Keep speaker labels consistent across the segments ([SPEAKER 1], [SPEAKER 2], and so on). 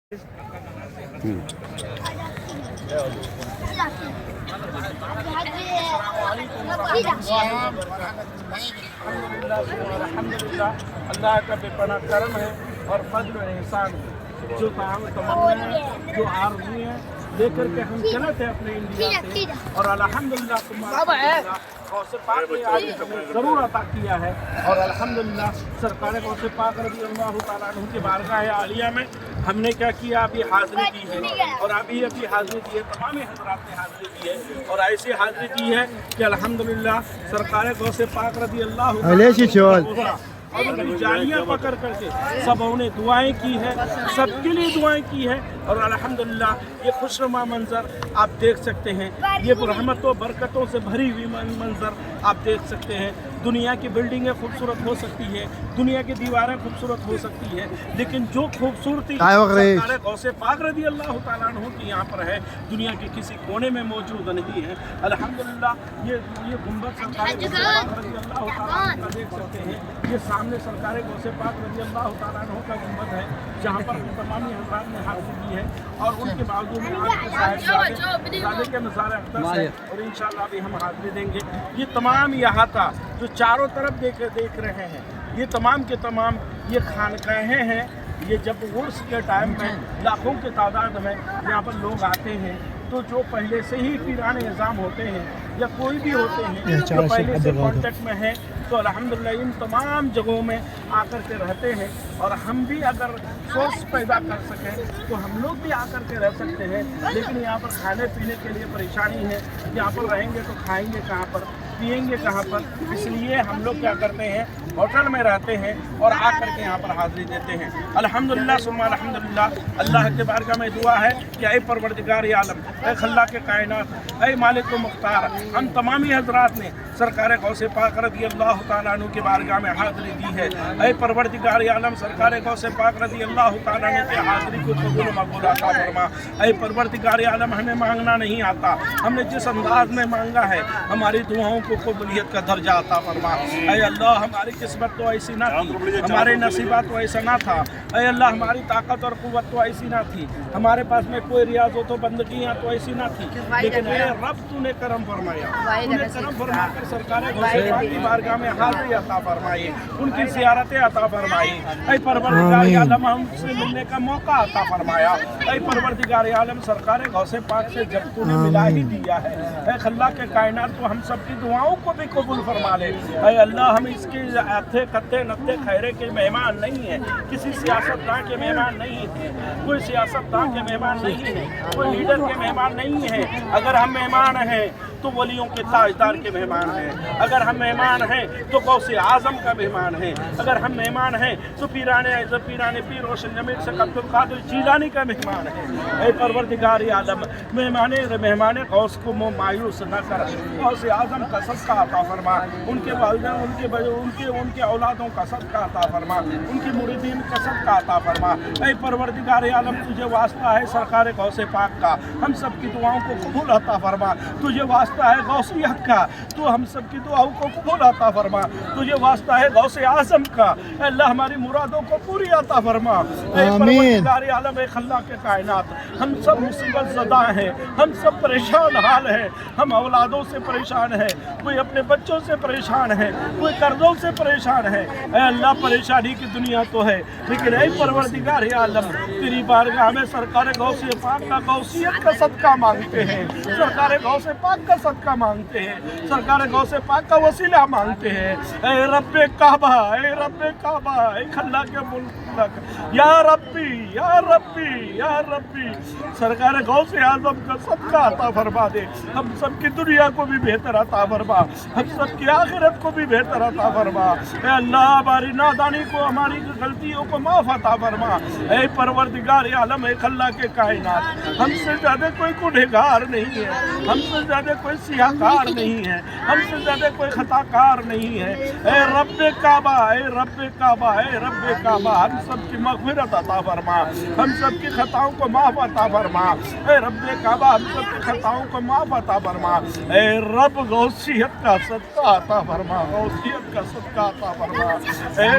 [SPEAKER 1] अल्हम्दुलिल्लाह, अल्लाह का बेपनाह करम है और फजल और एहसान है। जो तमन्ना जो आरज़ू है लेकर के हम चले थे अपने इंडिया से, और अल्हम्दुलिल्लाह गौसे पाक ने आज हमें ज़रूर अता किया है। और अल्हम्दुलिल्लाह सरकार गौसे पाक रज़ी अल्लाह तआला अन्हु के बारगाह आलिया में हमने क्या किया, अभी हाज़िरी दी है और अभी हाज़िरी दी है, तमाम हज़रात ने हाज़िरी दी है और ऐसी हाज़िरी दी है कि अल्हम्दुलिल्लाह सरकार गौसे पाक रज़ी अल्लाह और उनकी जालियाँ पकड़ करके सबों ने दुआएं की है, सबके लिए दुआएं की है। और अल्हम्दुलिल्लाह ये खुशनुमा मंजर आप देख सकते हैं, ये रहमतों बरकतों से भरी हुई मंजर आप देख सकते हैं। दुनिया की बिल्डिंगें खूबसूरत हो सकती है, दुनिया की दीवारें खूबसूरत हो सकती है, लेकिन जो खूबसूरती सरकार गौसे पाक रज़ी अल्लाह तआला अन्हु की यहाँ पर है, दुनिया के किसी कोने में मौजूद नहीं है। अल्हम्दुलिल्लाह ये गुंबद सरकार गौसे पाक रज़ी अल्लाह तआला अन्हु का देख सकते हैं। ये सामने सरकार गौसे पाक रज़ी अल्लाह तआला अन्हु का गुंबद है, जहाँ पर तमामी हज़रात ने हाज़िरी की है और उनके बावजूद में आज के साहिब के नज़ारे अक़दस है और इंशाअल्लाह भी हम हाज़िरी देंगे। ये तमाम अहाता जो चारों तरफ देख रहे हैं, ये तमाम के तमाम ये खानकाहें हैं। ये जब उर्स के टाइम में लाखों के तादाद में यहाँ पर लोग आते हैं, तो जो पहले से ही पीराने निज़ाम होते हैं या कोई भी होते हैं जो पहले से कांटेक्ट में हैं, तो अल्हम्दुलिल्लाह इन तमाम जगहों में आकर के रहते हैं। और हम भी अगर सोच पैदा कर सकें तो हम लोग भी आकर के रह सकते हैं, लेकिन यहाँ पर खाने पीने के लिए परेशानी है। यहाँ पर रहेंगे तो खाएंगे कहाँ पर, पिएंगे कहाँ पर, इसलिए हम लोग क्या करते हैं, होटल में रहते हैं और आकर के यहाँ पर हाज़िरी देते हैं। अल्हम्दुलिल्लाह सुम्मा अल्हम्दुलिल्लाह, अल्लाह के बारगाह में दुआ है कि ऐ परवरदिगार आलम, ऐ खल्लाक़ कायनात, ऐ मालिक मुख्तार, हम तमामी हज़रात ने सरकार गौसे पाक रज़ी अल्लाह तआला अन्हु के बारगाह में हाज़िरी दी है। ऐ परवरदिगार आलम, सरकार गौसे पाक रज़ी अल्लाह तआला अन्हु की हाज़िरी को कबूल मक़बूल अता फरमा। ऐ परवरदिगार आलम, हमें मांगना नहीं आता, हमने जिस अंदाज में मांगा है हमारी दुआओं को कबूलियत का दर्जा अता फरमा। ऐ अल्लाह, हमारी किस्मत तो ऐसी ना थी, हमारे नसीबा तो ऐसा ना था। ऐ अल्लाह, हमारी ताकत और कुव्वत तो ऐसी ना थी, हमारे पास में कोई रियाज़त तो बंदगियाँ तो ऐसी ना थी, लेकिन ऐ रब तूने करम फरमाया, तूने करम फरमा कर सरकार गौसे पाक की बारगाह में हाज़िरी अता फरमाई, उनकी ज़ियारतें अता फरमाई। ऐ परवरदिगार आलम, हमसे मिलने का मौका अता फरमाया। ऐ परवरदिगार आलम, सरकार गौसे पाक से जब तूने मिला ही दिया है, ऐ खल्लाक़ कायनात, तो हम सब की दुआओं को भी कबूल फरमा ले। ऐ अल्लाह, हम इसके आथे कत्ते नत्ते खैरे के मेहमान नहीं हैं, किसी सियासतदान के मेहमान नहीं हैं, कोई सियासतदान के मेहमान नहीं है, कोई लीडर के मेहमान नहीं है। अगर हम मेहमान हैं तो वलियों के ताजदार के मेहमान हैं, अगर हम मेहमान हैं तो गौसे आज़म का मेहमान हैं, अगर हम मेहमान हैं तो पीर रोशन जमील से अब्दुल कादिर जीलानी का मेहमान है। ऐ परवरदिगार आलम, मेहमान गौस को मायूस न कर, गौसे आज़म का सदका अता फरमा, उनके वालिदैन उनके औलादों का सदका अता फरमा, उनकी मुरीदीन का सदका अता फरमा। ऐ परवरदिगार आलम, तुझे वास्ता है सरकार गौसे पाक का, हम सब की दुआओं को कबूल अता फरमा। तुझे वास्ता है गौसियत का, तो हम सब की दुआओं को कबूल अता फरमा। तुझे वास्ता है गौसे आज़म का, अल्लाह हमारी मुरादों को पूरी अता फरमा। परवरदिगार आलम, खल्लाक़ कायनात, हम सब मुसीबत ज़दा हैं, हम सब परेशान हाल हैं, हम औलादों से परेशान हैं, कोई अपने बच्चों से परेशान है, कोई कर्जों से परेशान है। ऐ अल्लाह, परेशानी की दुनिया तो है, लेकिन ऐ परवरदिगार आलम, तेरी बारगाह में सरकार गौसे पाक का गौसियत का सदका मांगते हैं, सरकार गौसे पाक का सदका मांगते हैं, सरकार गौसे पाक का वसीला मांगते हैं। ऐ रब्बे काबा, ऐ रब्बे काबा, ऐ खल्लाक़ मुल्क, या रब्बी या रब्बी या रब्बी, सरकार गौसे आज़म का सदका अता फरमा दे, हम सब की दुनिया को भी बेहतर अता फरमा, हम सब की आखिरत को भी बेहतर अता फरमा। ऐ अल्लाह, हमारी नादानी को, हमारी गलतियों को माफ़ अता फरमा। ऐ परवरदिगार आलम, ऐ खल्लाक़ कायनात, हमसे ज़्यादा कोई गुनहगार नहीं है, हमसे ज़्यादा कोई सियाकार नहीं है, हमसे ज़्यादा कोई खताकार नहीं है। ऐ रब्बे काबा, ऐ रब्बे काबा, ऐ रब्बे काबा, हम सब की मग़फ़िरत अता फरमा, हम सब की खताओं को माफ़ अता फरमा। ऐ रब्बे काबा, हम सब की खताओं को माफ़ अता फरमा। ऐ रब, गौसियत का सदका अता फरमा, गौसियत का सदका अता फरमा। ऐ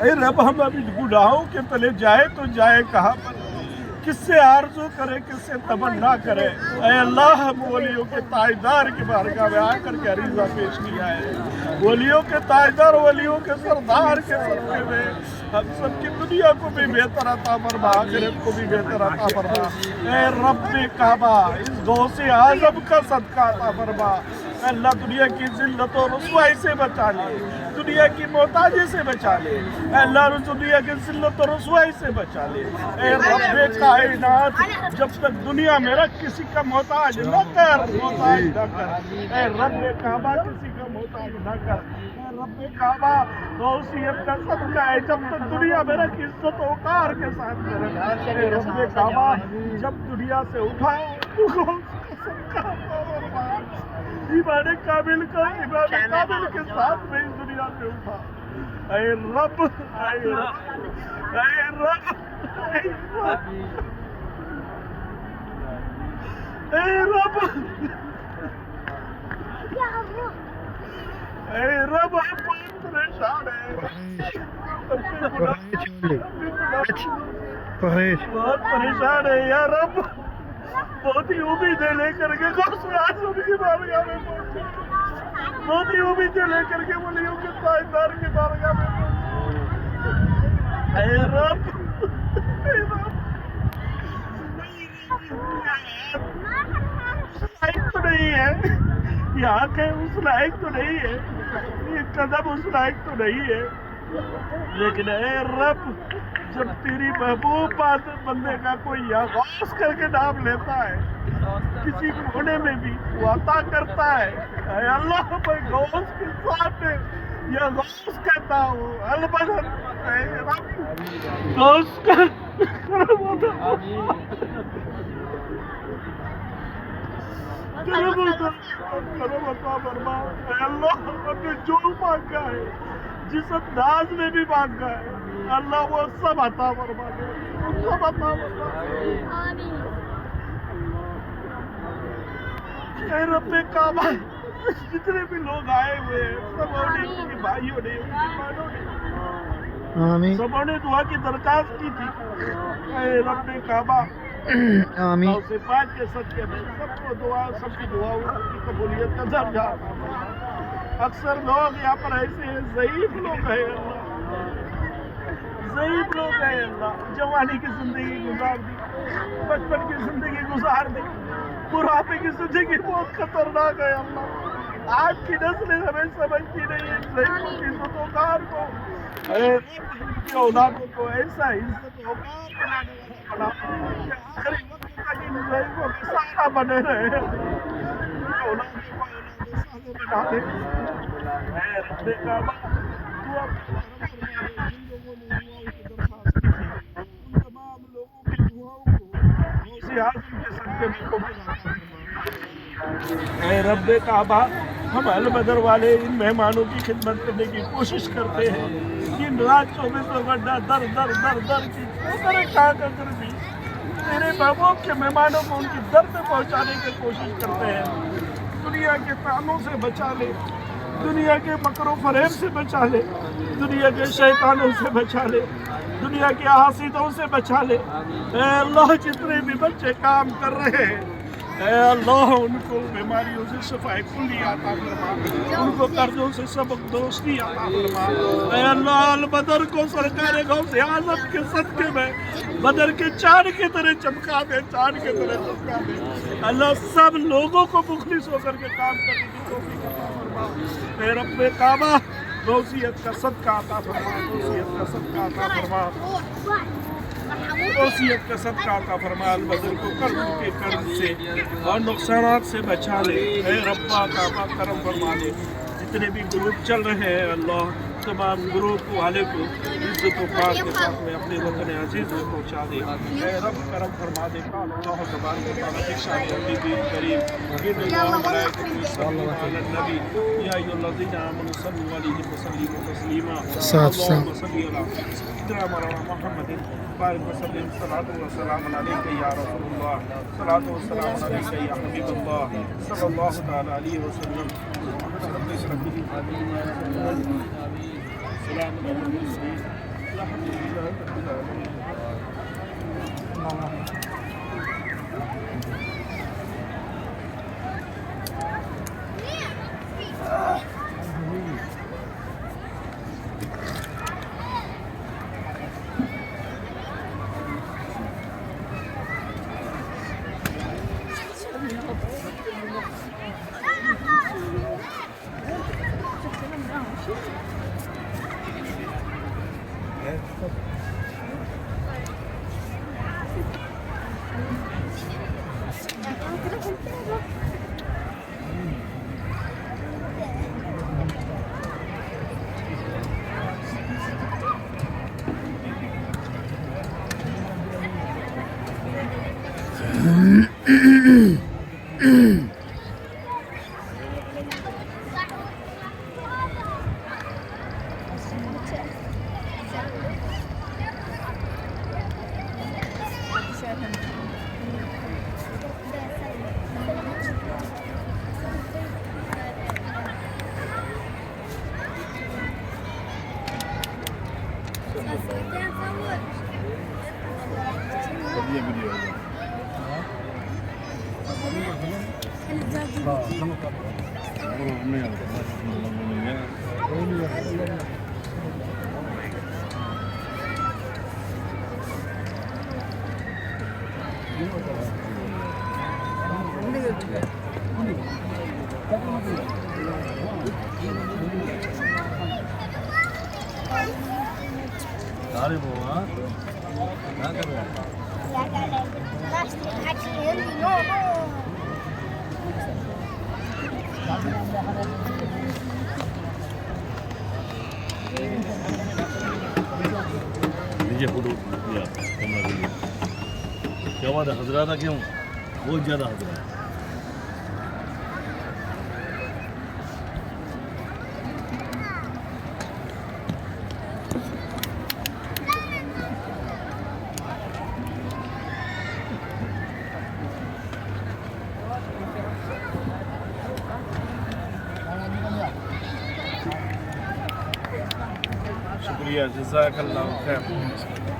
[SPEAKER 1] اے رب ہم ابھی گناہوں کے تلے جائے تو جائے کہاں پر، کس سے آرزو کرے، کس سے تمنا کرے۔ اے اللہ ہم ولیوں کے تاجدار کی بارگاہ میں آ کر کے عریضہ پیش کیا ہے، ولیوں کے تاجدار، ولیوں کے سردار کے صدقے میں ہم سب کی دنیا کو بھی بہتر عطا فرما، آخرت کو بھی بہتر عطا فرما۔ اے رب کعبہ اس غوث اعظم کا صدقہ عطا فرما۔ اے اللہ دنیا کی ذلت و رسوائی سے بچا لے، دنیا کی محتاجی سے بچا لے، اے اللہ دنیا کی ذلت و رسوائی سے بچا لے۔ اے رب کائنات جب تک دنیا میں رکھ کسی کا محتاج نہ کر، محتاج نہ کر۔ اے رب کعبہ کسی کا محتاج نہ کر۔ اے رب کعبہ غوثیت کا صدقہ ہے جب تک دنیا میں رکھ عزت و وقار کے ساتھ میں رکھ۔ اے رب کعبہ جب دنیا سے اٹھائے تو صدقہ ایمان کامل کا، ایمان کامل کے ساتھ میں اس دنیا سے اٹھا۔ اے رب، اے رب، اے رب، اے رب، اے رب ہم بہت پریشان ہیں، بہت پریشان ہے یا رب، بہت ہی امیدیں لے کر کے غوث اعظم کی بارگاہ میں پہنچے، بہت ہی امیدیں لے کر کے ولیوں کے تاجدار کی بارگاہ میں پہنچے۔ اے رب، اے رب، اس لائق تو نہیں ہے، یہ آنکھ ہے اس لائق تو نہیں ہے، یہ قدم اس لائق تو نہیں ہے، لیکن اے رب جب تیری محبوب بندے کا کوئی یا غوث کر کے نام لیتا ہے، کسی کونے میں بھی وہ عطا کرتا ہے۔ اے اللہ میں غوث کے سامنے یا غوث کہتا ہوں البدر، اے رب غوث کا کرم عطا فرما۔ اے اللہ ہم نے جو مانگا ہے، جس انداز میں بھی مانگا ہے، اللہ وہ سب عطا فرما دے، سب عطا فرما دے۔ اے رب کعبہ جتنے بھی لوگ آئے ہوئے ہیں، سب نے ان کے بھائیوں نے، ان کی بہنوں نے، سبوں نے دعا کی درخواست کی تھی۔ اے رب کعبہ غوث پاک کے صدقے میں سب کو دعا، سب کی دعاؤں کی قبولیت کا درجہ عطا فرما۔ اکثر لوگ یہاں پر ایسے ہیں، ضعیف لوگ ہیں اللہ، ضعیف لوگ ہیں اللہ، جوانی کی زندگی گزار دی، بچپن کی زندگی گزار دی، بڑھاپے کی زندگی بہت خطرناک ہے اللہ۔ آج کی نسلیں ہمیں سمجھتی نہیں ہے ضعیفوں کی عزت و وقار کو۔ اے رب ان کی اولادوں کو ایسا عزت و وقار دلانے والا بنا کہ آخری وقت تک ان ضعیفوں کے سہارا بنے رہے، اولادوں کو اولاد صالح بنا دے۔ اے رب کعبہ تو اپنا کرم فرما دے، جن لوگوں نے دعاؤں کی درخواست کی تھی ان تمام لوگوں کی دعاؤں کو غوث اعظم کے صدقے میں قبول عطا فرما۔ اے رب کعبہ ہم البدر والے ان مہمانوں کی خدمت کرنے کی کوشش کرتے ہیں، دن رات 24 گھنٹہ در در در در کی کہاں کر بھی تیرے محبوب کے مہمانوں کو ان کی در پہ پہنچانے کی کوشش کرتے ہیں۔ دنیا کے تانوں سے بچا لے، دنیا کے مکر و فریب سے بچا لے، دنیا کے شیطانوں سے بچا لے، دنیا کے حاسدوں سے بچا لے۔ اے اللہ جتنے بھی بچے کام کر رہے ہیں، اے اللہ ان کو بیماریوں سے شفا کلی عطا فرما، ان کو قرضوں سے سبق دوستی عطا فرما۔ اے اللہ البدر کو سرکار غوث اعظم کے صدقے میں بدر کے چاند کی طرح چمکا دے، چاند کی طرح چمکا دے۔ اللہ سب لوگوں کو مخلص ہو کر کے کام کرنے کی توفیق عطا فرما۔ اے رب کعبہ غوثیت کا صدقہ عطا فرما، غوثیت کا صدقہ عطا فرما، غوثیت کا صدقہ عطا فرما۔ البدر کو قرض کے قرض سے اور نقصانات سے بچا لے۔ اے رب کعبہ کرم فرما دے، جتنے بھی گروپ چل رہے ہیں اللہ تمام گروپ والے کو عزت و وقار کے ساتھ میں اپنے وطن عزیز میں پہنچا دے۔ اے رب کرم فرما دے۔ قال اللہ تبارک و تعالی شان حبیبی کریم ان اللہ و ملائکتہ یصلون علی النبی یا ایھا الذین آمنوا صلوا علیہ وسلموا تسلیما۔ اللهم صل علی سیدنا مولانا محمد بارک وسلم۔ صلاۃ و سلام علیک یا رسول اللہ، صلاۃ و سلام علیک یا حبیب اللہ صلی اللہ تعالی علیہ وسلم۔ سلام علیکم۔ الحمد لله رب العالمين.
[SPEAKER 2] लीजिए फोटो लिया कैमरा के लिए। क्या बात है, हजरा था क्यों? बहुत ज़्यादा हजरा है।
[SPEAKER 1] शुक्रिया, जज़ाकल्लाह खैर।